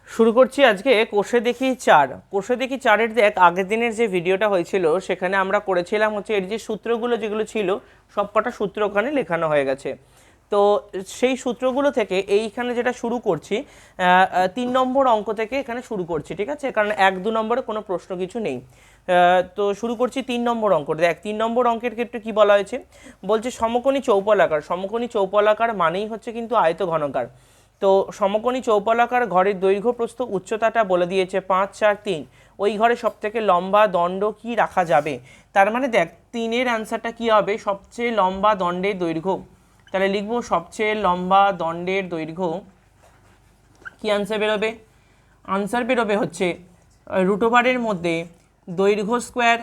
শুরু করছি আজকে কোষে দেখি 4। কোষে দেখি 4-এর দেখ আগের দিনের যে ভিডিওটা হয়েছিল সেখানে আমরা করেছিলাম হচ্ছে এর যে সূত্রগুলো যেগুলো ছিল সবকটা সূত্র ওখানে লেখানো হয়ে গেছে। তো সেই সূত্রগুলো থেকে এইখানে যেটা শুরু করছি 3 নম্বর অঙ্ক থেকে এখানে শুরু করছি, ঠিক আছে, কারণ 1-2 নম্বরে কোনো প্রশ্ন কিছু নেই। তো শুরু করছি 3 নম্বর অঙ্ক। দেখ 3 নম্বর অঙ্কের ক্ষেত্রে কি বলা হয়েছে, বলছে সমকোণী চৌপলাকার। সমকোণী চৌপলাকার মানেই হচ্ছে কিন্তু আয়ত ঘনকার। তো সমকোণী চৌপলাকার ঘরের দৈর্ঘ্য প্রস্থ উচ্চতাটা বলে দিয়েছে 5, 4, 3। ওই ঘরে সব থেকে লম্বা দণ্ড কি রাখা যাবে? তার মানে দেখ 3-এর অ্যান্সারটা কি হবে, সবচেয়ে লম্বা দণ্ডের দৈর্ঘ্য। তাহলে লিখবো সবচেয়ে লম্বা দণ্ডের দৈর্ঘ্য। কি আনসার বেরোবে? আনসার বেরোবে হচ্ছে রুট ওভারের মধ্যে দৈর্ঘ্য স্কোয়ার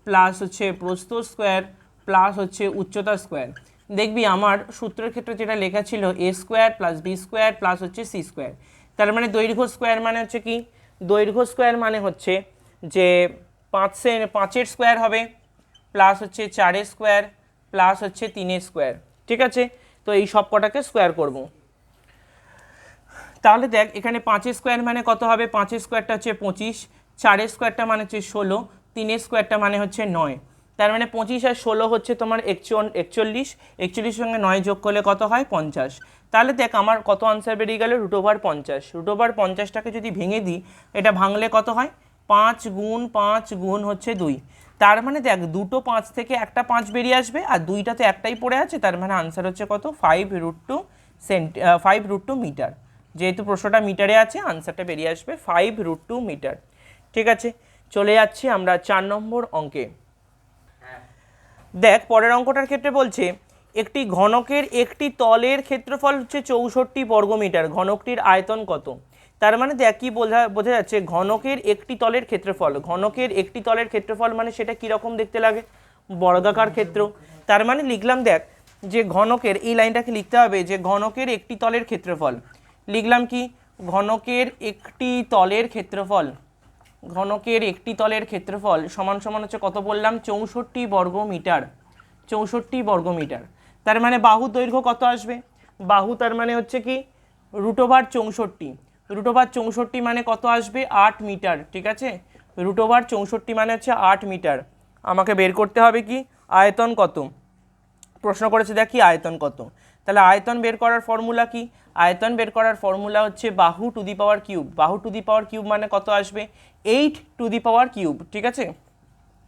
প্লাস হচ্ছে প্রস্থ স্কোয়ার প্লাস হচ্ছে উচ্চতা স্কোয়ার। দেখবি আমার সূত্রের ক্ষেত্রে যেটা লেখা ছিল A square plus B square plus হচ্ছে সি স্কোয়ার। তার মানে দৈর্ঘ্য স্কোয়ার মানে হচ্ছে কি, দৈর্ঘ্য স্কোয়ার মানে হচ্ছে যে 5-এর স্কোয়ার হবে প্লাস হচ্ছে 4-এর স্কোয়ার প্লাস হচ্ছে 3-এর স্কোয়ার, ঠিক আছে। তো এই সব কটাকে স্কোয়ার করবো। তাহলে দেখ এখানে 5-এর স্কোয়ার মানে কত হবে, 5-এর স্কোয়ারটা হচ্ছে 25, 4-এর স্কোয়ারটা মানে হচ্ছে 16, 3-এর স্কোয়ারটা মানে হচ্ছে 9। তার মানে 25 আর 16 হচ্ছে তোমার 41, 41 সঙ্গে 9 যোগ করলে কত হয় 50। তাহলে দেখ আমার কত আনসার বেরিয়ে গেল, রুট ওভার 50। রুট ওভার 50টাকে যদি ভেঙে দিই, এটা ভাঙলে কত হয় 5 গুণ 5 গুণ হচ্ছে 2। তার মানে দেখ দুটো 5 থেকে একটা 5 বেরিয়ে আসবে আর দুইটাতে একটাই পড়ে আছে, তার মানে আনসার হচ্ছে কত 5√2 মিটার। যেহেতু প্রশ্নটা মিটারে আছে আনসারটা বেরিয়ে আসবে 5√2 মিটার, ঠিক আছে। চলে যাচ্ছি আমরা 4 নম্বর অঙ্কে। দেখ পরের অঙ্কটার ক্ষেত্রে বলছে একটি ঘনকের একটি তলের ক্ষেত্রফল হচ্ছে 64 বর্গমিটার, ঘনকটির আয়তন কত? তার মানে দেখ কি বোঝা যাচ্ছে, ঘনকের একটি তলের ক্ষেত্রফল। ঘনকের একটি তলের ক্ষেত্রফল মানে সেটা কীরকম দেখতে লাগে, বর্গাকার ক্ষেত্র। তার মানে লিখলাম দেখ যে ঘনকের, এই লাইনটাকে লিখতে হবে যে ঘনকের একটি তলের ক্ষেত্রফল। লিখলাম কি, ঘনকের একটি তলের ক্ষেত্রফল। ঘনকের একটি তলের ক্ষেত্রফল সমান সমান হচ্ছে কত বললাম, 64 বর্গমিটার। 64 বর্গমিটার। তার মানে বাহুর দৈর্ঘ্য কত আসবে, বাহু তার মানে হচ্ছে কি রুট ওভার 64। রুট ওভার 64 মানে কত আসবে 8 মিটার, ঠিক আছে। রুট ওভার 64 মানে হচ্ছে 8 মিটার। আমাকে বের করতে হবে কি আয়তন কত, প্রশ্ন করেছে দেখি আয়তন কত। তাহলে আয়তন বের করার ফর্মুলা কি, আয়তন বের করার ফর্মুলা হচ্ছে বাহু টু দি পাওয়ার কিউব। বাহু টু দি পাওয়ার কিউব মানে কত আসবে 8 টু দি পাওয়ার কিউব, ঠিক আছে।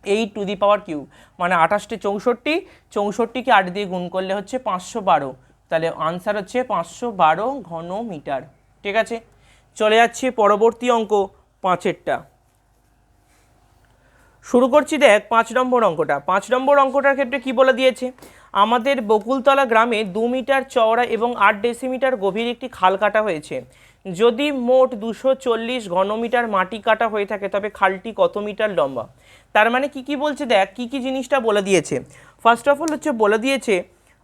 8 টু দি পাওয়ার কিউব মানে 28 64, 64কে 8 দিয়ে গুণ করলে হচ্ছে 512। তাহলে আনসার হচ্ছে 512 ঘন মিটার, ঠিক আছে। চলে যাচ্ছে পরবর্তী অঙ্ক 5-এরটা। শুরু করছি দেখ 5 নম্বর অঙ্কটা। 5 নম্বর অঙ্কটার ক্ষেত্রে কি বলে দিয়েছে, আমাদের বকুলতলা গ্রামে 2 মিটার চওড়া এবং 8 ডেসিমিটার গভীর একটি খাল কাটা হয়েছে। যদি মোট 240 ঘনমিটার মাটি কাটা হয়ে থাকে তবে খালটি কত মিটার লম্বা? তার মানে কি বলছে দেখ কি জিনিসটা বলে দিয়েছে। ফার্স্ট অফ অল হচ্ছে বলে দিয়েছে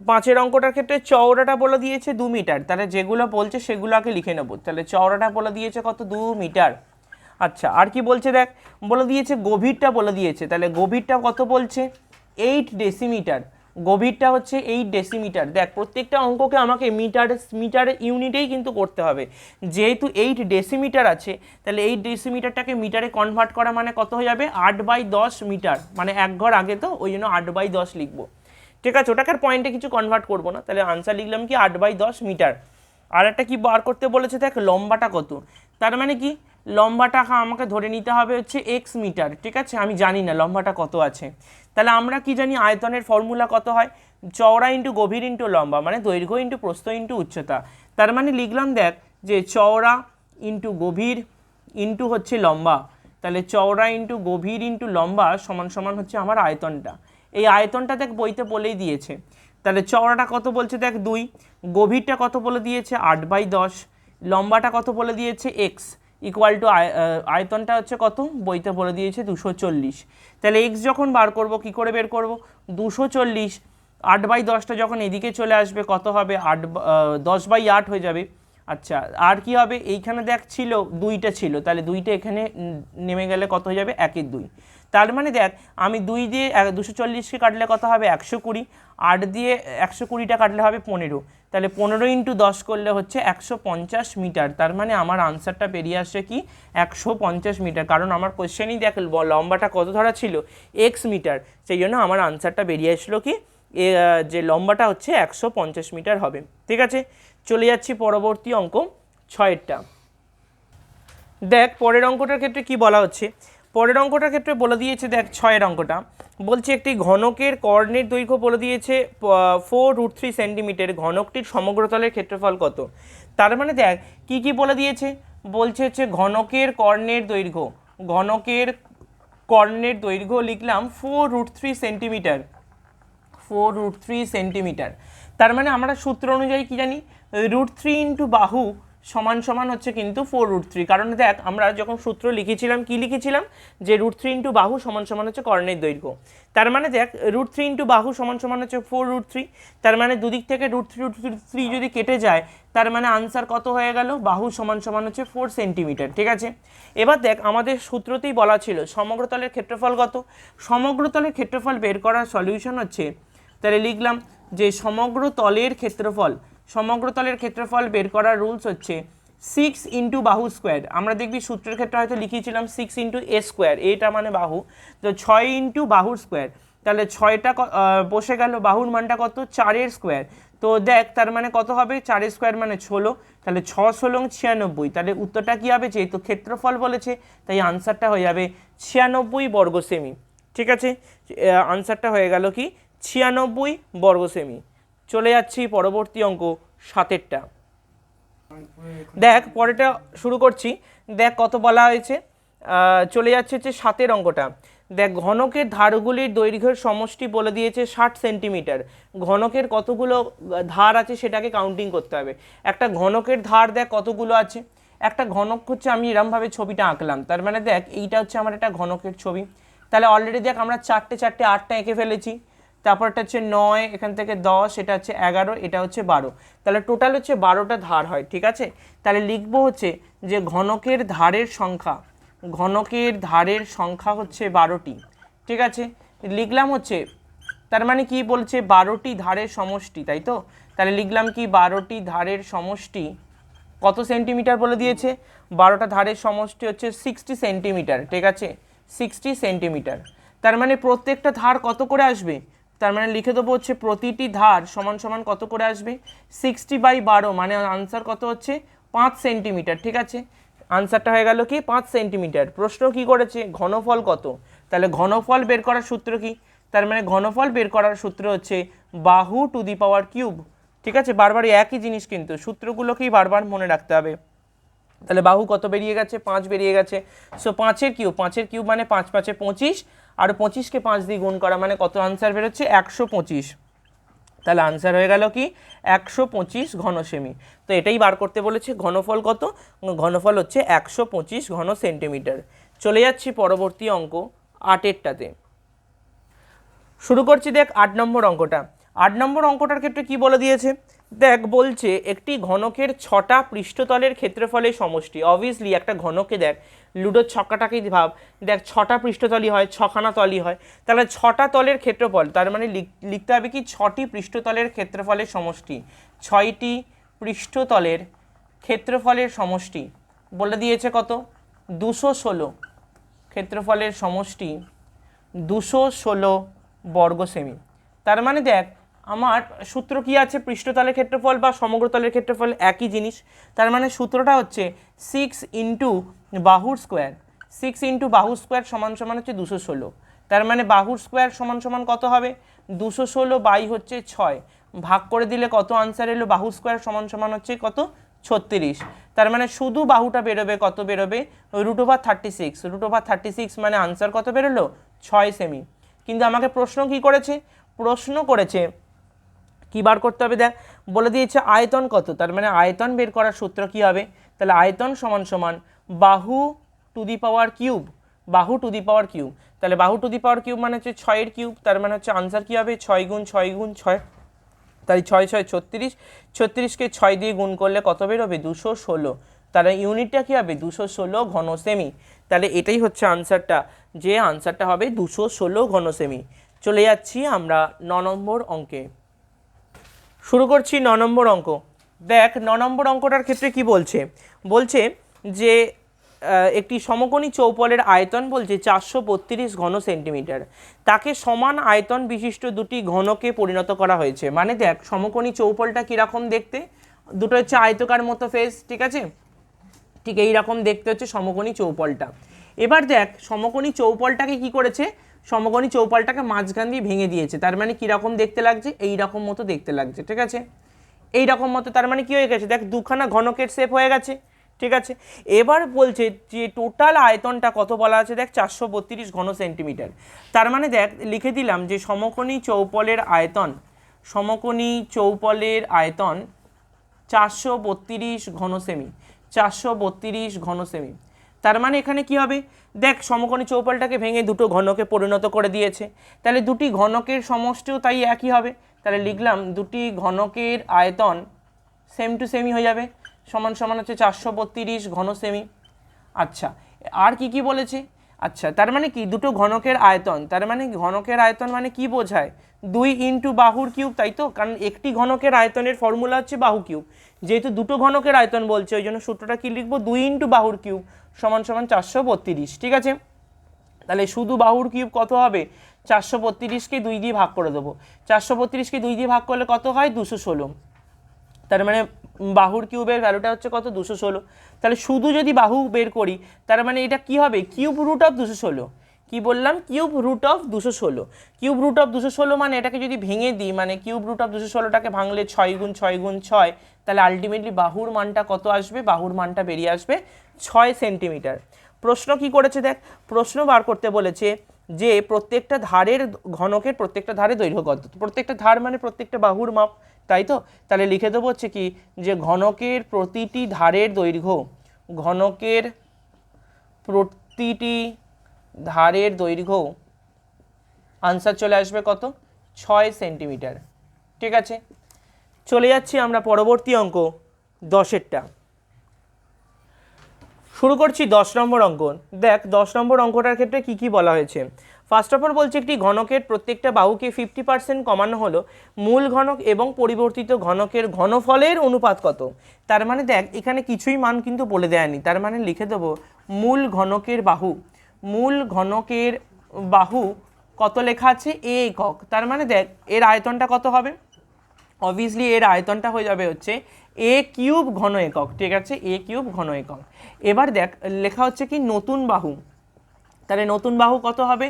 5-এর অঙ্কটার ক্ষেত্রে চওড়াটা বলে দিয়েছে 2 মিটার। তাহলে যেগুলো বলছে সেগুলো আগে লিখে নেব। তাহলে চওড়াটা বলে দিয়েছে কত 2 মিটার। আচ্ছা আর কি বলছে দেখ, বলে দিয়েছে গভীরটা বলে দিয়েছে। তাহলে গভীরটা কত বলছে 8 ডেসিমিটার। গভীরটা হচ্ছে 8 ডেসিমিটার। দেখ প্রত্যেকটা অঙ্ককে আমাকে মিটার ইউনিটেই কিন্তু করতে হবে। যেহেতু 8 ডেসিমিটার আছে তাহলে 8 ডেসিমিটারটাকে মিটারে কনভার্ট করা মানে কত হয়ে যাবে 8/10 মিটার, মানে এক ঘর আগে তো ওই জন্য 8/10 লিখবো, ঠিক আছে। ওটাকে আর পয়েন্টে কিছু কনভার্ট করবো না। তাহলে আনসার লিখলাম কি 8/10 মিটার। আর একটা কি বার করতে বলেছে দেখ লম্বাটা কত। তার মানে কি লম্বাটা আমাকে ধরে নিতে হবে হচ্ছে এক্স মিটার, ঠিক আছে। আমি জানি না লম্বাটা কত আছে। তাহলে আমরা কি জানি আয়তনের ফর্মুলা কত হয়, চওড়া ইন্টু গভীর ইন্টু লম্বা, মানে দৈর্ঘ্য ইন্টু প্রস্থ ইন্টু উচ্চতা। তার মানে লিখলাম দেখ যে চওড়া ইন্টু গভীর ইন্টু হচ্ছে লম্বা। তাহলে চওড়া ইন্টু গভীর ইন্টু লম্বা সমান সমান হচ্ছে আমার আয়তনটা। এই আয়তনটা দেখ বইতে বলেই দিয়েছে। তাহলে চওড়াটা কত বলছে দেখ 2, গভীরটা কত বলে দিয়েছে 8/10, লম্বাটা কত বলে দিয়েছে এক্স ইকুয়াল টু আয়তনটা হচ্ছে কত বইতে বলে দিয়েছে 240। তাহলে এক্স যখন বার করব কি করে বের করব 240, 8/10টা যখন এদিকে চলে আসবে কত হবে 10/8 হয়ে যাবে। আচ্ছা আর কি হবে, এইখানে দেখ ছিল 2টা ছিল, তাহলে 2টা এখানে নেমে গেলে কত হয়ে যাবে 1/2। তার মানে দেখ আমি 2 দিয়ে 240কে কাটলে কত হবে 120, 8 দিয়ে 120টা কাটলে হবে 15, তাহলে 15 × 10 করলে হচ্ছে 150 মিটার। তার মানে আমার আনসারটা বেরিয়ে আসছে কি 150 মিটার, কারণ আমার কোশ্চেনই দেখ লম্বাটা কত ধরা ছিল এক্স মিটার, সেই জন্য আমার আনসারটা বেরিয়ে আসলো কি যে লম্বাটা হচ্ছে 150 মিটার হবে। ঠিক আছে, চলে যাচ্ছি পরবর্তী অঙ্ক 6এরটা। দেখ পরের অঙ্কটার ক্ষেত্রে কি বলা হচ্ছে, পরের অঙ্কটার ক্ষেত্রে বলে দিয়েছে, দেখ 6এর অঙ্কটা বলছে একটি ঘনকের কর্ণের দৈর্ঘ্য বলে দিয়েছে 4√3 সেন্টিমিটার, ঘনকটির সমগ্রতলের ক্ষেত্রফল কত। তার মানে দেখ কি কি বলে দিয়েছে, বলছে হচ্ছে ঘনকের কর্ণের দৈর্ঘ্য, ঘনকের কর্ণের দৈর্ঘ্য লিখলাম 4√3 সেন্টিমিটার, 4√3 সেন্টিমিটার। তার মানে আমরা সূত্র অনুযায়ী কি জানি, √3 × বাহু সমান সমান হচ্ছে কিন্তু 4√3, কারণ দেখ আমরা যখন সূত্র লিখেছিলাম কি লিখেছিলাম যে √3 × বাহু সমান সমান হচ্ছে কর্ণের দৈর্ঘ্য। তার মানে দেখ √3 × বাহু সমান সমান হচ্ছে 4√3, তার মানে দুদিক থেকে √3 যদি কেটে যায় তার মানে আনসার কত হয়ে গেল, বাহু সমান সমান হচ্ছে 4 সেন্টিমিটার। ঠিক আছে, এবার দেখ আমাদের সূত্রতেই বলা ছিল সমগ্রতলের ক্ষেত্রফল কত, সমগ্রতলের ক্ষেত্রফল বের করার সলিউশন হচ্ছে, তাহলে লিখলাম যে সমগ্রতলের ক্ষেত্রফল, সমগ্রতলের ক্ষেত্রফল বের করার রুলস হচ্ছে 6 × বাহু স্কোয়ার। আমরা দেখবি সূত্রের ক্ষেত্রে হয়তো লিখিয়েছিলাম 6 × a স্কোয়ার, এটা মানে বাহু, তো 6 × বাহুর স্কোয়ার, তাহলে 6টা বসে গেল, বাহুর মানটা কত 4-এর স্কোয়ার, তো দেখ তার মানে কত হবে 4-এর স্কোয়ার মানে 16, তাহলে 6 16 96, তাহলে উত্তরটা কী হবে, যেহেতু ক্ষেত্রফল বলেছে তাই আনসারটা হয়ে যাবে 96 বর্গ সেমি। ঠিক আছে, আনসারটা হয়ে গেল কি 96 বর্গ সেমি। চলে যাচ্ছি পরবর্তী অঙ্ক 7এরটা। দেখ পরেটা শুরু করছি, দেখ কত বলা হয়েছে, চলে যাচ্ছে হচ্ছে 7এর অঙ্কটা। দেখ ঘনকের ধারগুলির দৈর্ঘ্যের সমষ্টি বলে দিয়েছে 60 সেন্টিমিটার, ঘনকের কতগুলো ধার আছে সেটাকে কাউন্টিং করতে হবে। একটা ঘনকের ধার দেখ কতগুলো আছে, একটা ঘনক হচ্ছে আমি এরমভাবে ছবিটা আঁকলাম, তার মানে দেখ এইটা হচ্ছে আমার একটা ঘনকের ছবি, তাহলে অলরেডি দেখ আমরা 4টে 4টে 8টা এঁকে ফেলেছি, তারপরটা হচ্ছে 9, এখান থেকে 10, এটা হচ্ছে 11, এটা হচ্ছে 12, তাহলে টোটাল হচ্ছে 12টা ধার হয়। ঠিক আছে, তাহলে লিখবো হচ্ছে যে ঘনকের ধারের সংখ্যা, ঘনকের ধারের সংখ্যা হচ্ছে 12টি। ঠিক আছে, লিখলাম হচ্ছে, তার মানে কি বলছে 12টি ধারের সমষ্টি, তাই তো, তাহলে লিখলাম কি 12টি ধারের সমষ্টি কত সেন্টিমিটার বলে দিয়েছে, 12টা ধারের সমষ্টি হচ্ছে 60 সেন্টিমিটার। ঠিক আছে, 60 সেন্টিমিটার, তার মানে প্রত্যেকটা ধার কত করে আসবে, তার মানে লিখে দেবো হচ্ছে প্রতিটি ধার সমান সমান কত করে আসবে 60/12, মানে আনসার কত হচ্ছে 5 সেন্টিমিটার। ঠিক আছে, আনসারটা হয়ে গেল কি 5 সেন্টিমিটার। প্রশ্ন কি করেছে ঘনফল কত, তাহলে ঘনফল বের করার সূত্র কি, তার মানে ঘনফল বের করার সূত্র হচ্ছে বাহু টু দি পাওয়ার কিউব। ঠিক আছে, বারবার একই জিনিস, কিন্তু সূত্রগুলোকেই বারবার মনে রাখতে হবে। তাহলে বাহু কত বেরিয়ে গেছে 5 বেরিয়ে গেছে, সো 5-এর কিউব, 5-এর কিউব মানে 5 5 25, আর 25কে 5 দিয়ে গুণ করা মানে কত আনসার বেরোচ্ছে 125, তাহলে আনসার হয়ে গেল কি 125 ঘন সেমি। তো এটাই বার করতে বলেছে, ঘনফল কত, ঘনফল হচ্ছে 125 ঘন সেন্টিমিটার। চলে যাচ্ছি পরবর্তী অঙ্ক 8এরটাতে। শুরু করছি দেখ 8 নম্বর অঙ্কটা। 8 নম্বর অঙ্কটার ক্ষেত্রে কি বলে দিয়েছে, দেখ বলছে একটি ঘনকের 6টা পৃষ্ঠতলের ক্ষেত্রফলের সমষ্টি। অবভিয়াসলি একটা ঘনকে দেখ লুডোর ছক্কাটাকেই ভাব, দেখ 6টা পৃষ্ঠতলই হয়, 6খানা তলই হয়, তাহলে 6টা তলের ক্ষেত্রফল, তার মানে লিখতে হবে কি 6টি পৃষ্ঠতলের ক্ষেত্রফলের সমষ্টি, 6টি পৃষ্ঠতলের ক্ষেত্রফলের সমষ্টি বলে দিয়েছে কত 216, ক্ষেত্রফলের সমষ্টি 216 বর্গ সেমি। তার মানে দেখ আমার সূত্র কি আছে, পৃষ্ঠতলের ক্ষেত্রফল বা সমগ্রতলের ক্ষেত্রফল একই জিনিস, তার মানে সূত্রটা হচ্ছে 6 × বাহুর স্কোয়ার, 6 × বাহুর স্কোয়ার সমান সমান হচ্ছে 216, তার মানে বাহুর স্কোয়ার সমান সমান কত হবে 216 হচ্ছে 6, ভাগ করে দিলে কত আনসার এলো, বাহু স্কোয়ার সমান সমান হচ্ছে কত 36, তার মানে শুধু বাহুটা বেরোবে কত বেরোবে √36, √36 মানে আনসার কত বেরোলো 6 সেমি। কিন্তু আমাকে প্রশ্ন কি করেছে, প্রশ্ন করেছে কি বার করতে হবে, দেখ বলে দিয়েছে আয়তন কত, তার মানে আয়তন বের করার সূত্র কি হবে, তাহলে আয়তন সমান সমান বাহু টু দি পাওয়ার কিউব, বাহু টু দি পাওয়ার কিউব, তাহলে বাহু টু দি পাওয়ার কিউব মানে হচ্ছে 6-এর কিউব, তার মানে হচ্ছে আনসার কি হবে 6 × 6 × 6, তাই 6 6 36, 36কে 6 দিয়ে গুণ করলে কত বেরোবে 216, তাহলে ইউনিটটা কী হবে 216 ঘন সেমি। তাহলে এটাই হচ্ছে আনসারটা, যে আনসারটা হবে 216 ঘন সেমি। চলে যাচ্ছি আমরা 9 নম্বর অঙ্কে। শুরু করছি 9 নম্বর অঙ্ক। দেখ 9 নম্বর অঙ্কটার ক্ষেত্রে কি বলছে, বলছে যে একটি সমকোণী চৌপলের আয়তন বলছে 432 ঘন সেন্টিমিটার, তাকে সমান আয়তন বিশিষ্ট দুটি ঘনকে পরিণত করা হয়েছে। মানে দেখ সমকোণী চৌপলটা কীরকম দেখতে, দুটো হচ্ছে আয়তকার মতো ফেস, ঠিক আছে, ঠিক এইরকম দেখতে হচ্ছে সমকোণী চৌপলটা। এবার দেখ সমকোণী চৌপলটাকে কি করেছে, সমকোণী চৌপলটাকে মাঝখান দিয়ে ভেঙে দিয়েছে। তার মানে কীরকম দেখতে লাগছে, এই রকম মতো দেখতে লাগছে, ঠিক আছে, এই রকম মতো। তার মানে কি হয়ে গেছে, দেখ দুখানা ঘনকের শেপ হয়ে গেছে, ঠিক আছে। এবার বলছে যে টোটাল আয়তনটা কত বলা আছে, দেখ 432 ঘন সেন্টিমিটার। তার মানে দেখ লিখে দিলাম যে সমকোণী চৌপলের আয়তন, সমকোণী চৌপলের আয়তন 432 ঘন সেমি, 432 ঘন সেমি। তার মানে এখানে কি হবে, দেখ সমকোণী চৌপলটাকে ভেঙে দুটো ঘনকে পরিণত করে দিয়েছে, তাহলে দুটি ঘনকের সমষ্টিও তাই একই হবে। তাহলে লিখলাম দুটি ঘনকের আয়তন সেম টু সেমি হয়ে যাবে, সমান সমান হচ্ছে 432 ঘন সেমি। আচ্ছা, আর কি কি বলেছে, আচ্ছা তার মানে কি দুটো ঘনকের আয়তন, তার মানে ঘনকের আয়তন মানে কি বোঝায়, 2 ইন্টু বাহুর কিউব, তাই তো, কারণ একটি ঘনকের আয়তনের ফর্মুলা হচ্ছে বাহু কিউব। যেহেতু দুটো ঘনকের আয়তন বলছে ওই জন্য সূত্রটা কি লিখবো, 2 ইন্টু বাহুর কিউব সমান সমান 432, ঠিক আছে। তাহলে শুধু বাহুর কিউব কত হবে, 432কে 2 দিয়ে ভাগ করে দেবো, 432কে 2 দিয়ে ভাগ করলে কত হয় 216। তার মানে বাহুর কিউবের ভ্যালুটা হচ্ছে কত 216। তাহলে শুধু যদি বাহু বের করি তার মানে এটা কি হবে, কিউব রুট অফ 216। কি বললাম, cube root of 216। Cube root of 216 মানে এটাকে যদি ভেঙে দিই, মানে কিউব রুট অফ 216টাকে ভাঙলে 6 গুণ 6 গুণ 6, তাহলে আলটিমেটলি বাহুর মানটা কত আসবে, বাহুর মানটা বেরিয়ে আসবে 6 সেন্টিমিটার। প্রশ্ন কি করেছে দেখ, প্রশ্ন বার করতে বলেছে যে প্রত্যেকটা ধারের ঘনকের প্রত্যেকটা ধারে দৈর্ঘ্য কত, প্রত্যেকটা ধার মানে প্রত্যেকটা বাহুর মাপ, তাই তো। তাহলে লিখে দেবো হচ্ছে কি যে ঘনকের প্রতিটি ধারের দৈর্ঘ্য, ঘনকের প্রতিটি ধারের দৈর্ঘ্য আনসার চলে আসবে কত 6 সেন্টিমিটার, ঠিক আছে। চলে যাচ্ছি আমরা পরবর্তী অঙ্ক 10এরটা। শুরু করছি 10 নম্বর অঙ্ক। দেখ 10 নম্বর অঙ্কটার ক্ষেত্রে কি কি বলা হয়েছে। ফার্স্ট অফ অল বলছে একটি ঘনকের প্রত্যেকটা বাহুকে 50% কমানো হলো, মূল ঘনক এবং পরিবর্তিত ঘনকের ঘনফলের অনুপাত কত। তার মানে দেখ এখানে কিছুই মান কিন্তু বলে দেয়নি, তার মানে লিখে দেবো মূল ঘনকের বাহু, মূল ঘনকের বাহু কত লেখা আছে এ একক। তার মানে দেখ এর আয়তনটা কত হবে, অবভিয়াসলি এর আয়তনটা হয়ে যাবে হচ্ছে এ কিউব ঘন একক, ঠিক আছে, এ কিউব ঘন একক। এবার দেখ লেখা হচ্ছে কি নতুন বাহু, তাহলে নতুন বাহু কত হবে,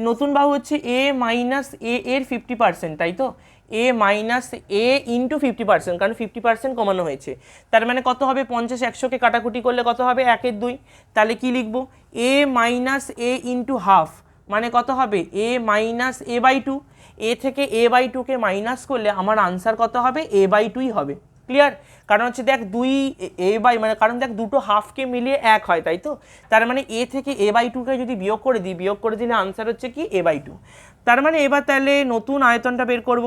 নতুন বাহু হচ্ছে এ মাইনাস এ এর 50%, তাই তো, এ মাইনাস এ ইন্টু 50%, কারণ 50% কমানো হয়েছে। তার মানে কত হবে 50 100কে কাটাকুটি করলে কত হবে 1/2, তাহলে কি লিখবো এ মাইনাস এ ইন্টু হাফ, মানে কত হবে এ মাইনাস এ বাই 2। এ থেকে এ বাই 2কে মাইনাস করলে আমার আনসার কত হবে এ বাই 2ই হবে। ক্লিয়ার, কারণ হচ্ছে দেখ 2 এ বাই মানে কারণ দেখ দুটো হাফকে মিলিয়ে 1 হয়, তাই তো। তার মানে এ থেকে এ বাই 2কে যদি বিয়োগ করে দিই, বিয়োগ করে দিলে আনসার হচ্ছে কি এ বাই 2। তার মানে এবার তাহলে নতুন আয়তনটা বের করব,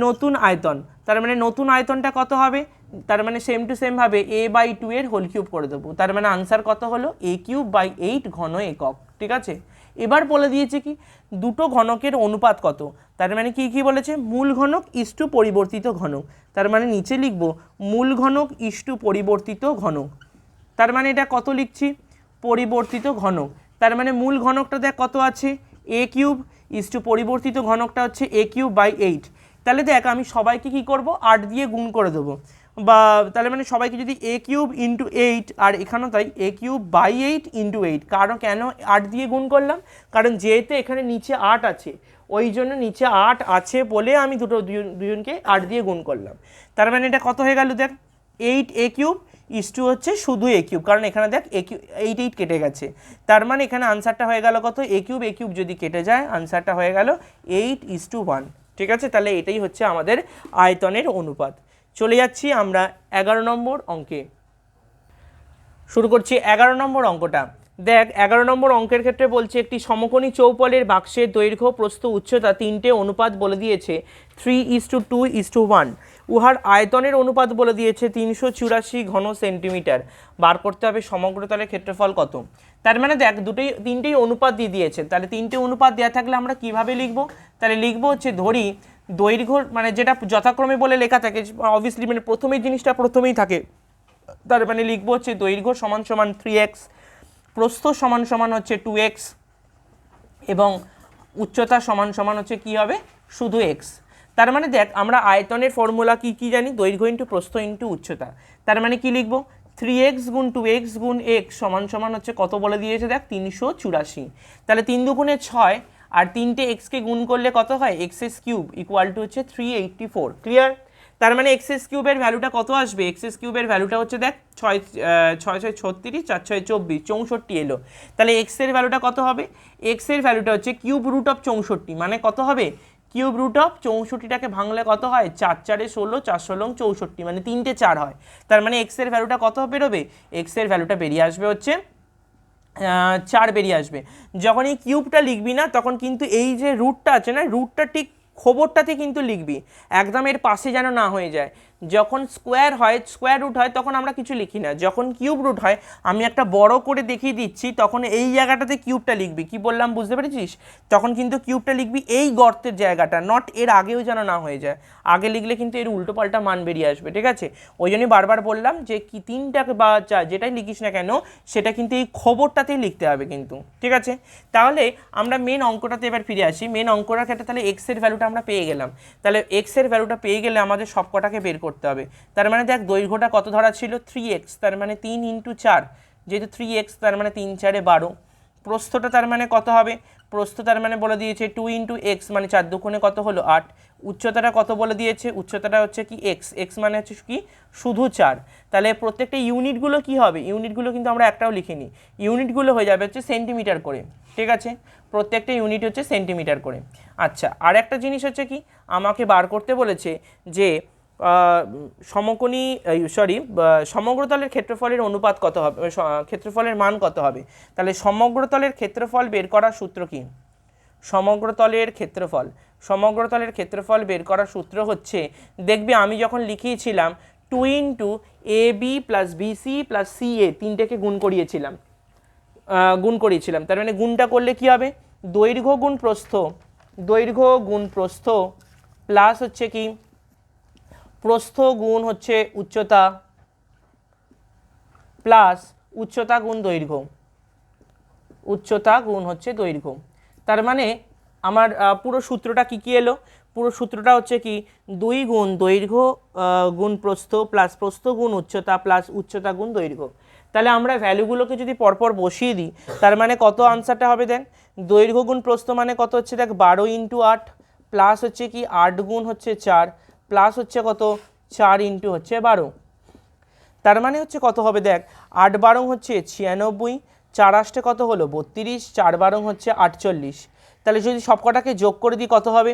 নতুন আয়তন, তার মানে নতুন আয়তনটা কত হবে, তার মানে সেম টু সেম ভাবে এ বাই 2 এর হোল কিউব করে দেবো। তার মানে আনসার কত হলো এ কিউব বাই 8 ঘন একক, ঠিক আছে। এবার বলে দিয়েছে কি দুটো ঘনকের অনুপাত কত, তার মানে কি কি বলেছে মূল ঘনক ইস্টু পরিবর্তিত ঘনক। তার মানে নিচে লিখব মূল ঘনক ইস্টু পরিবর্তিত ঘনক। তার মানে এটা কত লিখছি পরিবর্তিত ঘনক। তার মানে মূল ঘনকটা দেখ কত আছে এ কিউব ইস্টু পরিবর্তিত ঘনকটা হচ্ছে এ কিউব বাই 8। তাহলে দেখ আমি সবাইকে কি করব 8 দিয়ে গুণ করে দেবো, বা তাহলে মানে সবাইকে যদি এ কিউব ইন্টু 8, আর এখানেও তাই এ কিউব বাই 8 ইন্টু 8। কারণ কেন 8 দিয়ে গুণ করলাম, কারণ যেহেতু এখানে নিচে 8 আছে ওই জন্য নিচে 8 আছে বলে আমি দুজনকে 8 দিয়ে গুণ করলাম। তার মানে এটা কত হয়ে গেল দেখ 8 এ কিউব ইস্টু হচ্ছে শুধু এ কিউব, কারণ এখানে দেখ এ কিউব 8 কেটে গেছে। তার মানে এখানে আনসারটা হয়ে গেল কত এ কিউব যদি কেটে যায় আনসারটা হয়ে গেল 8:1, ঠিক আছে। তাহলে এটাই হচ্ছে আমাদের আয়তনের অনুপাত। চলে যাচ্ছি আমরা 11 নম্বর অঙ্কে। শুরু করছি 11 নম্বর অঙ্কটা। দেখ 11 নম্বর অঙ্কের ক্ষেত্রে বলছে একটি সমকোণী চৌপলের বাক্সের দৈর্ঘ্য প্রস্থ উচ্চতা তিনটে অনুপাত বলে দিয়েছে 3:2:1। উহার আয়তনের অনুপাত বলে দিয়েছে 384 ঘন সেন্টিমিটার। বার করতে হবে সমগ্রতলের ক্ষেত্রফল কত। তার মানে দেখ তিনটেই অনুপাত দিয়ে দিয়েছে, তাহলে তিনটে অনুপাত দেওয়া থাকলে আমরা কিভাবে লিখবো, তাহলে লিখবো হচ্ছে ধরি দৈর্ঘ্য মানে যেটা যথাক্রমে বলে লেখা থাকে অবভিয়াসলি মানে প্রথমেই জিনিসটা প্রথমেই থাকে, তার মানে লিখবো হচ্ছে দৈর্ঘ্য সমান সমান 3x, প্রস্থ সমান সমান হচ্ছে 2x এবং উচ্চতা সমান সমান হচ্ছে কী হবে শুধু x। তার মানে দেখ আমরা আয়তনের ফর্মুলা কি জানি, দৈর্ঘ্য ইন্টু প্রস্থ ইন্টু উচ্চতা। তার মানে কি লিখবো 3x গুণ 2x গুণ x সমান সমান হচ্ছে কত বলে দিয়েছে দেখ 384। তাহলে 3 দুগুণে 6 আর 3টে এক্সকে গুণ করলে কত হয় এক্সএস কিউব ইকুয়াল টু হচ্ছে 384। ক্লিয়ার? তার মানে এক্সএস কিউবের ভ্যালুটা কত আসবে, এক্সএস কিউবের ভ্যালুটা হচ্ছে দেখ 6 6 36 4 6 24 64 এলো। তাহলে এক্সের ভ্যালুটা কত হবে, এক্সের ভ্যালুটা হচ্ছে কিউব রুট অফ 64, মানে কত হবে কিউব রুট অফ 64টাকে ভাঙলে কত হয় 4 4 16 4 16 64, মানে 3টে 4 হয়। তার মানে এক্সের ভ্যালুটা কত বেরোবে, এক্সের ভ্যালুটা বেরিয়ে আসবে হচ্ছে 4 বেরিয়ে আসবে। যখন এই কিউবটা লিখবি না তখন কিন্তু এই যে রুটটা আছে না, রুটটা ঠিক খবরটাতে কিন্তু লিখবি, একদম এর পাশে যেন না হয়ে যায়। যখন স্কোয়ার হয় স্কোয়ার রুট হয় তখন আমরা কিছু লিখি না, যখন কিউব রুট হয় আমি একটা বড় করে দেখিয়ে দিচ্ছি তখন এই জায়গাটাতে কিউবটা লিখবি। কি বললাম বুঝতে পেরেছিস, তখন কিন্তু কিউবটা লিখবি এই গর্তের জায়গাটা, নট এর আগেও যেন না হয়ে যায়, আগে লিখলে কিন্তু এর উল্টো পাল্টা মান বেরিয়ে আসবে। ঠিক আছে, ওই জন্যই বারবার বললাম যে কি তিনটাকে বা যেটাই লিখিস না কেন সেটা কিন্তু এই খবরটাতেই লিখতে হবে কিন্তু। ঠিক আছে, তাহলে আমরা মেন অঙ্কটাতে এবার ফিরে আসি। মেন অঙ্কটার ক্ষেত্রে তাহলে এক্সের ভ্যালুটা আমরা পেয়ে গেলাম, তাহলে এক্সের ভ্যালুটা পেয়ে গেলে আমাদের সব কটাকে বের করতে হবে। তার মানে দেখ দৈর্ঘ্যটা কত ধরা ছিল 3x, তার মানে 3 × 4, যেহেতু 3x তার মানে 3 4 12। প্রস্থটা তার মানে কত হবে, প্রস্থ তার মানে বলে দিয়েছে 2 × x, মানে 4 দুগুণে কত হলো 8। উচ্চতাটা কত বলে দিয়েছে, উচ্চতাটা হচ্ছে কি x মানে হচ্ছে কি শুধু 4। তাহলে প্রত্যেকটা ইউনিটগুলো কি হবে, ইউনিটগুলো কিন্তু আমরা একটাও লিখিনি, ইউনিটগুলো হয়ে যাবে হচ্ছে সেন্টিমিটার করে। ঠিক আছে, প্রত্যেকটা ইউনিট হচ্ছে সেন্টিমিটার করে। আচ্ছা, আর একটা জিনিস হচ্ছে কি আমাকে বার করতে বলেছে যে সমগ্রতলের ক্ষেত্রফলের অনুপাত কত হবে, ক্ষেত্রফলের মান কত হবে। তাহলে সমগ্রতলের ক্ষেত্রফল বের করার সূত্র কি, সমগ্রতলের ক্ষেত্রফল বের করার সূত্র হচ্ছে, দেখবি আমি যখন লিখিয়েছিলাম 2 × AB + BC + CA তিনটেকে গুণ করিয়েছিলাম, তার মানে গুণটা করলে কি হবে দৈর্ঘ্য গুণ প্রস্থ প্লাস হচ্ছে কি প্রস্থ গুণ হচ্ছে উচ্চতা প্লাস উচ্চতা গুণ দৈর্ঘ্য, তার মানে আমার পুরো সূত্রটা কি এলো, পুরো সূত্রটা হচ্ছে কি 2 গুণ দৈর্ঘ্য গুণ প্রস্থ প্লাস প্রস্থ গুণ উচ্চতা প্লাস উচ্চতা গুণ দৈর্ঘ্য। তাহলে আমরা ভ্যালুগুলোকে যদি পরপর বসিয়ে দিই তার মানে কত আনসারটা হবে দেন, দৈর্ঘ্য গুণ প্রস্থ মানে কত হচ্ছে দেখ 12 × 8 প্লাস হচ্ছে কি 8 গুণ হচ্ছে 4 প্লাস হচ্ছে কত 4 × হচ্ছে 12। তার মানে হচ্ছে কত হবে দেখ 8 12 হচ্ছে 96, 4 8 কত হলো 32, 4 12 হচ্ছে 48। তাহলে যদি সব কটাকে যোগ করে দিই কত হবে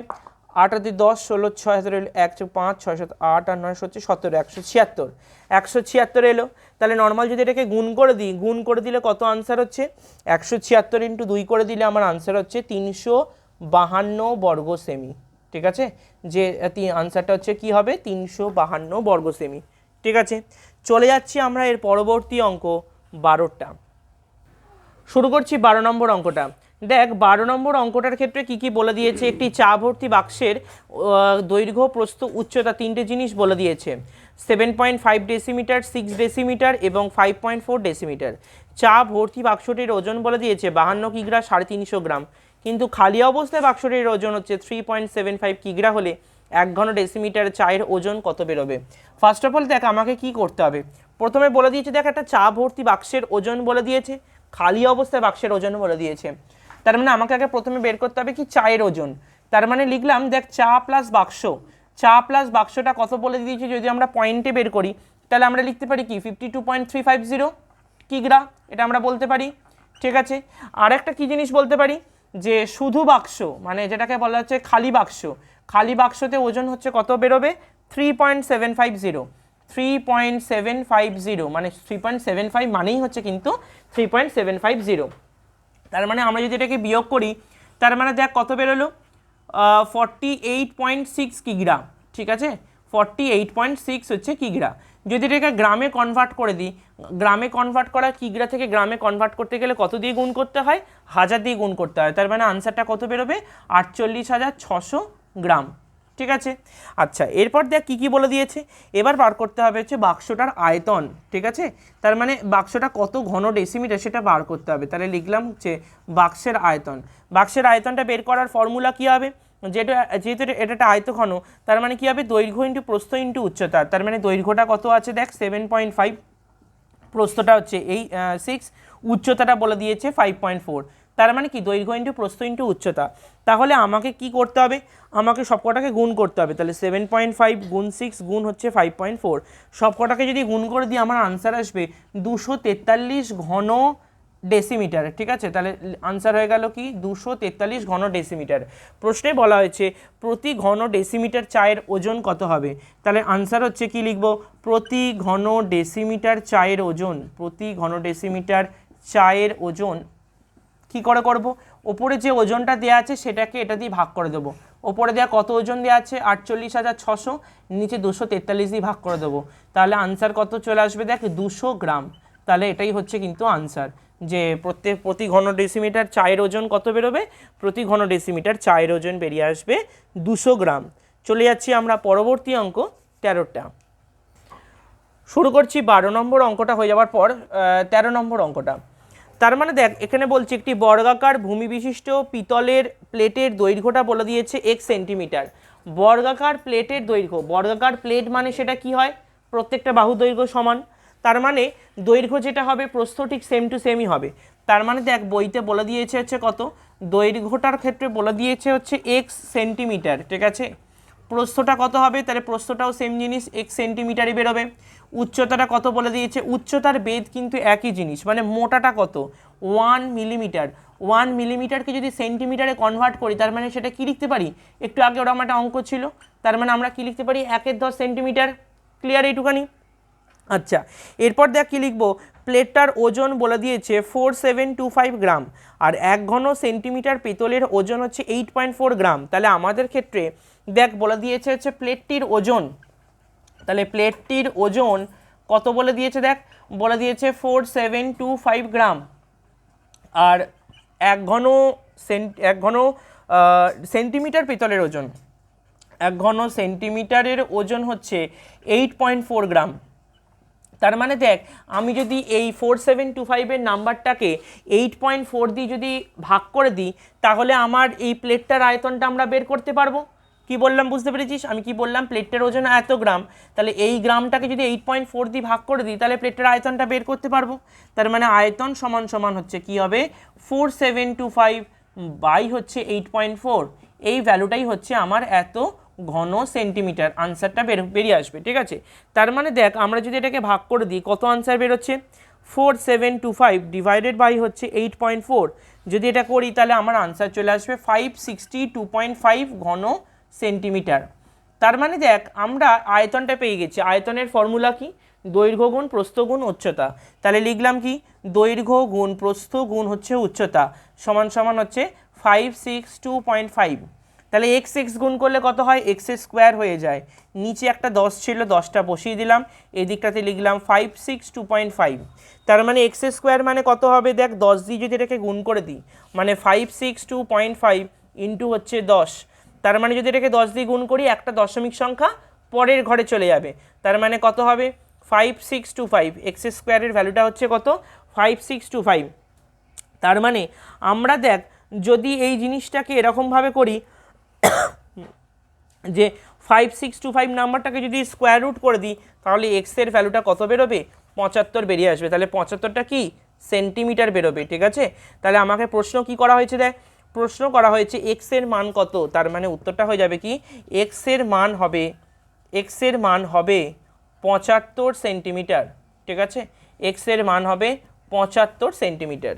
8 আর 10 16 6 7 1 5 6 7 8 আর 9 হচ্ছে 17 176 এলো। তাহলে নর্মাল যদি এটাকে গুণ করে দিই, গুণ করে দিলে কত আনসার হচ্ছে 176 × 2 করে দিলে আমার আনসার হচ্ছে 352 বর্গ সেমি। ঠিক আছে, যে আনসারটা হচ্ছে কি হবে 352 বর্গ সেমি। ঠিক আছে, চলে যাচ্ছি আমরা এর পরবর্তী অঙ্ক 12টা। শুরু করছি 12 নম্বর অঙ্কটা। দেখ 12 নম্বর অঙ্কটার ক্ষেত্রে কি বলে দিয়েছে, একটি চা ভর্তি বাক্সের দৈর্ঘ্য প্রস্থ উচ্চতা তিনটে জিনিস বলে দিয়েছে 7.5 ডেসিমিটার, 6 ডেসিমিটার এবং 5.4 ডেসিমিটার। চা ভর্তি বাক্সটির ওজন বলে দিয়েছে 52 কিগ্রা 350 গ্রাম, কিন্তু খালি অবস্থায় বাক্সটির ওজন হচ্ছে 3.75 কিগ্রা হলে 1 ঘন ডেসিমিটার চায়ের ওজন কত বেরোবে। ফার্স্ট অফ অল দেখ আমাকে কি করতে হবে, প্রথমে বলে দিয়েছে দেখ একটা চা ভর্তি বাক্সের ওজন বলে দিয়েছে, খালি অবস্থায় বাক্সের ওজন বলে দিয়েছে। তার মানে আমাকে আগে প্রথমে বের করতে হবে কি চায়ের ওজন। তার মানে লিখলাম দেখ চা প্লাস বাক্সটা কত বলে দিয়েছে, যদি আমরা পয়েন্টে বের করি তাহলে আমরা লিখতে পারি কি 52.350 কিগ্রা, এটা আমরা বলতে পারি। ঠিক আছে, আর একটা কি জিনিস বলতে পারি যে শুধু বাক্স মানে যেটাকে বলা হচ্ছে খালি বাক্সতে ওজন হচ্ছে কত বেরোবে 3.750। 3.750, মানে 3.75 মানেই হচ্ছে কিন্তু 3.750। তার মানে আমরা যদি এটাকে বিয়োগ করি, তার মানে দেখ কত বেরোলো, 48.6 কিগ্রা, ঠিক আছে, 48.6 হচ্ছে কিগ্রা। যদি এটাকে গ্রামে কনভার্ট করে দিই, গ্রামে কনভার্ট করা, কিগ্রা থেকে গ্রামে কনভার্ট করতে গেলে কত দিয়ে গুণ করতে হয়, 1000 দিয়ে গুণ করতে হয়। তার মানে আনসারটা কত বেরোবে, 48,600 গ্রাম, ঠিক আছে। আচ্ছা, এরপর দেখ কী কী বলে দিয়েছে, এবার বার করতে হবে হচ্ছে বাক্সটার আয়তন, ঠিক আছে। তার মানে বাক্সটা কত ঘন ডেসিমিটার সেটা বার করতে হবে। তাহলে লিখলাম হচ্ছে বাক্সের আয়তন। বাক্সের আয়তনটা বের করার ফর্মুলা কী হবে, যেহেতু এটা একটা আয়তঘন, তার মানে কী হবে, দৈর্ঘ্য ইন্টু প্রস্থ ইন্টু উচ্চতা। তার মানে দৈর্ঘ্যটা কত আছে দেখ 7.5, প্রস্থটা হচ্ছে 6, উচ্চতাটা বলে দিয়েছে 5.4। তার মানে কি দৈর্ঘ্য ইন্টু প্রস্থ ইন্টু উচ্চতা। তাহলে আমাকে কি করতে হবে, আমাকে সবকটাকে গুণ করতে হবে। তাহলে 7.5 গুণ 6 গুণ হচ্ছে 5.4, সবকটাকে যদি গুণ করে দিই আমার আনসার আসবে 243 ঘন ডেসিমিটার, ঠিক আছে। তাহলে আনসার হয়ে গেল কি 243 ঘন ডেসিমিটার। প্রশ্নে বলা হয়েছে প্রতি ঘন ডেসিমিটার চায়ের ওজন কত হবে। তাহলে আনসার হচ্ছে কি লিখব, প্রতি ঘন ডেসিমিটার চায়ের ওজন, প্রতি ঘন ডেসিমিটার চায়ের ওজন কি করে করব, ওপরে যে ওজনটা দেওয়া আছে সেটাকে এটা দিয়ে ভাগ করে দেবো। ওপরে দেওয়া কত ওজন দেওয়া আছে 48,600, নিচে 243 দিয়ে ভাগ করে দেবো। তাহলে আনসার কত চলে আসবে দেখ 200 গ্রাম। তাহলে এটাই হচ্ছে কিন্তু আনসার, যে প্রতি ঘন ডেসিমিটার চায়ের ওজন কত বেরোবে, প্রতি ঘন ডেসিমিটার চায়ের ওজন বেরিয়ে আসবে 200 গ্রাম। চলে যাচ্ছি আমরা পরবর্তী অঙ্ক 13টা। শুরু করছি 12 নম্বর অঙ্কটা হয়ে যাওয়ার পর 13 নম্বর অঙ্কটা। তার মানে দেখ এখানে বলছে একটি বর্গাকার ভূমি বিশিষ্ট পিতলের প্লেটের দৈর্ঘ্যটা বলে দিয়েছে 1 সেন্টিমিটার। বর্গাকার প্লেটের দৈর্ঘ্য, বর্গাকার প্লেট মানে সেটা কি হয়, প্রত্যেকটা বাহু দৈর্ঘ্য সমান, তার মানে দৈর্ঘ্য যেটা হবে প্রস্থ ঠিক সেম টু সেমই হবে। তার মানে দেখ বইতে বলে দিয়েছে হচ্ছে কত, দৈর্ঘ্যটার ক্ষেত্রে বলে দিয়েছে হচ্ছে 1 সেন্টিমিটার, ঠিক আছে। প্রস্থটা কত হবে, তাহলে প্রস্থটাও সেম জিনিস 1 সেন্টিমিটারই বেরোবে। উচ্চতাটা কত বলে দিয়েছে, উচ্চতার বেদ কিন্তু একই জিনিস, মানে মোটাটা কত 1 মিলিমিটার। 1 মিলিমিটারকে যদি সেন্টিমিটারে কনভার্ট করি তার মানে সেটা কি লিখতে পারি, একটু আগে ওরকম একটা অঙ্ক ছিল, তার মানে আমরা কি লিখতে পারি 1/10 সেন্টিমিটার। ক্লিয়ার এইটুখানি। আচ্ছা, এরপর দেখ কী লিখবো, প্লেটটার ওজন বলে দিয়েছে 4725 গ্রাম, আর 1 ঘন সেন্টিমিটার পেতলের ওজন হচ্ছে 8.4 গ্রাম। তাহলে আমাদের ক্ষেত্রে দেখ বলে দিয়েছে হচ্ছে প্লেটটির ওজন, তাহলে প্লেটটির ওজন কত বলে দিয়েছে দেখ, বলে দিয়েছে 4725 গ্রাম, আর 1 ঘন সেন্টিমিটার পেতলের ওজন, 1 ঘন সেন্টিমিটারের ওজন হচ্ছে 8.4 গ্রাম। তার মানে দেখ আমি যদি এই 4725-এর নাম্বারটাকে 8.4 দিয়ে যদি ভাগ করে দিই তাহলে আমার এই প্লেটটার আয়তনটা আমরা বের করতে পারবো। কি বললাম বুঝতে পেরেছিস, আমি কি বললাম, প্লেটটার ওজন এত গ্রাম, তাহলে এই গ্রামটাকে যদি 8.4 দিয়ে ভাগ করে দিই তাহলে প্লেটটার আয়তনটা বের করতে পারবো। তার মানে আয়তন সমান সমান হচ্ছে কি হবে 4725 বাই হচ্ছে 8.4, এই ভ্যালুটাই হচ্ছে আমার এত ঘন সেন্টিমিটার, আনসারটা বেরিয়ে আসবে, ঠিক আছে। তার মানে দেখ আমরা যদি এটাকে ভাগ করে দিই কত আনসার বেরোচ্ছে, 4725 ডিভাইডেড বাই হচ্ছে 8.4, যদি এটা করি তাহলে আমার আনসার চলে আসবে 562.5 ঘন সেন্টিমিটার। তার মানে দেখ আমরা আয়তনটা পেয়ে গেছি, আয়তনের ফর্মুলা কি, দৈর্ঘ্য গুণ প্রস্থ গুণ উচ্চতা। তাহলে লিখলাম কি, দৈর্ঘ্য গুণ প্রস্থ গুণ হচ্ছে উচ্চতা সমান সমান হচ্ছে 562.5। তাহলে এক্স গুণ করলে কত হয়, এক্স স্কোয়ার হয়ে যায়, নিচে একটা 10 ছিল 10টা বসিয়ে দিলাম, এদিকটাতে লিখলাম 562.5। তার মানে এক্স স্কোয়ার মানে কত হবে দেখ, 10 দিয়ে যদি এটাকে গুণ করে দিই মানে 562.5 ইন্টু হচ্ছে 10, তার মানে যদি এটাকে 10 দিয়ে গুণ করি একটা দশমিক সংখ্যা পরের ঘরে চলে যাবে, তার মানে কত হবে 5625, এক্স স্কোয়ারের ভ্যালুটা হচ্ছে কত 5625। তার মানে আমরা দেখ যদি এই জিনিসটাকে এরকমভাবে করি যে 5625 নাম্বারটাকে যদি স্কোয়ার রুট করে দিই তাহলে এক্সের ভ্যালুটা কত বেরোবে 75 বেরিয়ে আসবে, তাহলে 75টা কি সেন্টিমিটার বেরোবে, ঠিক আছে। তাহলে আমাকে প্রশ্ন কি করা হয়েছে দেখ, প্রশ্ন করা হয়েছে এক্সের মান কত, তার মানে উত্তরটা হয়ে যাবে কি এক্সের মান হবে 75 সেন্টিমিটার, ঠিক আছে, এক্সের মান হবে 75 সেন্টিমিটার।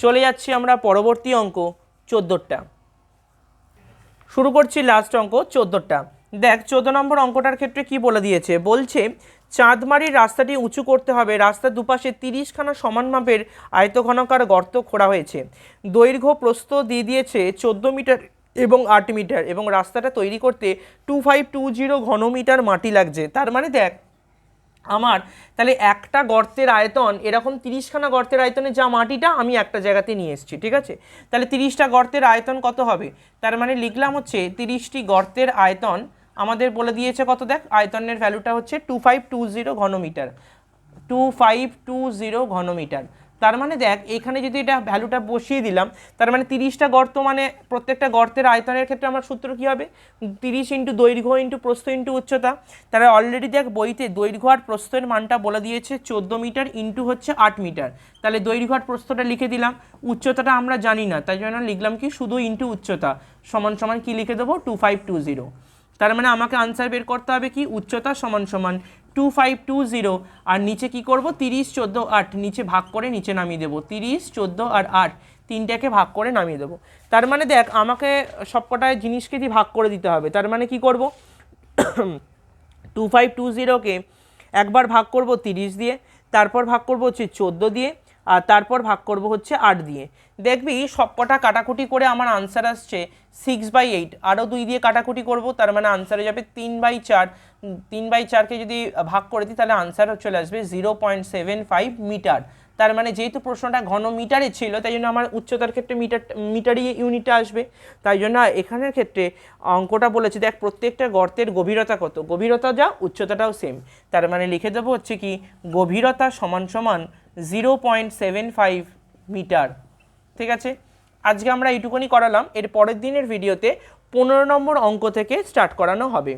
চলে যাচ্ছি আমরা পরবর্তী অঙ্ক 14টা। শুরু করছি লাস্ট অঙ্ক 14টা। দেখ 14 নম্বর অঙ্কটার ক্ষেত্রে কি বলে দিয়েছে, বলছে চাঁদমারির রাস্তাটি উঁচু করতে হবে, রাস্তার দুপাশে 30খানা সমান মাপের আয়তঘনকার গর্ত খোঁড়া হয়েছে, দৈর্ঘ্য প্রস্থ দিয়ে দিয়েছে 14 মিটার এবং 8 মিটার এবং রাস্তাটা তৈরি করতে 2520 ঘনমিটার মাটি লাগছে। তার মানে দেখ আমার তাহলে একটা গর্তের আয়তন এরকম 30খানা গর্তের আয়তনে যা মাটিটা আমি একটা জায়গাতে নিয়ে এসেছি, ঠিক আছে। তাহলে 30টা গর্তের আয়তন কত হবে, তার মানে লিখলাম হচ্ছে 30টি গর্তের আয়তন আমাদের বলে দিয়েছে কত, দেখ আয়তনের ভ্যালুটা হচ্ছে 2520 ঘনমিটার, 2520 ঘনমিটার। তার মানে দেখ এখানে যদি এটা ভ্যালুটা বসিয়ে দিলাম, তার মানে 30টা গর্ত মানে প্রত্যেকটা গর্তের আয়তনের ক্ষেত্রে আমার সূত্র কী হবে, 30 ইন্টু দৈর্ঘ্য ইন্টু প্রস্থ ইন্টু উচ্চতা। তাহলে অলরেডি দেখ বইতে দৈর্ঘ্য আর প্রস্থের মানটা বলে দিয়েছে 14 মিটার ইন্টু হচ্ছে 8 মিটার। তাহলে দৈর্ঘ্য আর প্রস্থটা লিখে দিলাম, উচ্চতাটা আমরা জানি না তাই জন্য লিখলাম কি শুধু ইন্টু উচ্চতা সমান সমান কি লিখে দেবো 2520। তার মানে আমাকে আনসার বের করতে হবে কি উচ্চতা সমান সমান 2520 আর নিচে কি করব 30 14 8 নিচে ভাগ করে নিচে নামিয়ে দেবো, 30 14 আর 8 তিনটাকে ভাগ করে নামিয়ে দেবো। তার মানে দেখ আমাকে সবকটায় জিনিসকে দিয়ে ভাগ করে দিতে হবে। তার মানে কি করব 2520কে একবার ভাগ করব 30 দিয়ে, তারপর ভাগ করব হচ্ছে 14 দিয়ে আর তারপর ভাগ করব হচ্ছে 8 দিয়ে। দেখবি সবকটা কাটাকুটি করে আমার আনসার আসছে 6/8, আরও 2 দিয়ে কাটাকুটি করব তার মানে আনসারে যাবে 3/4। 3/4কে যদি ভাগ করে দিই তাহলে আনসার চলে আসবে 0.75 মিটার। তার মানে যেহেতু প্রশ্নটা ঘন মিটারে ছিল তাই জন্য আমার উচ্চতার ক্ষেত্রে মিটারই ইউনিটটা আসবে। তাই জন্য এখানের ক্ষেত্রে অঙ্কটা বলেছে দেখ প্রত্যেকটা গর্তের গভীরতা কত, গভীরতা যা উচ্চতাটাও সেম। তার মানে লিখে দেবো হচ্ছে কি গভীরতা সমান সমান 0.75 মিটার। ঠিক আছে, আজকে আমরা এইটুকুনি করালাম, এর পরের দিনের ভিডিওতে 15 নম্বর অঙ্ক থেকে স্টার্ট করানো হবে।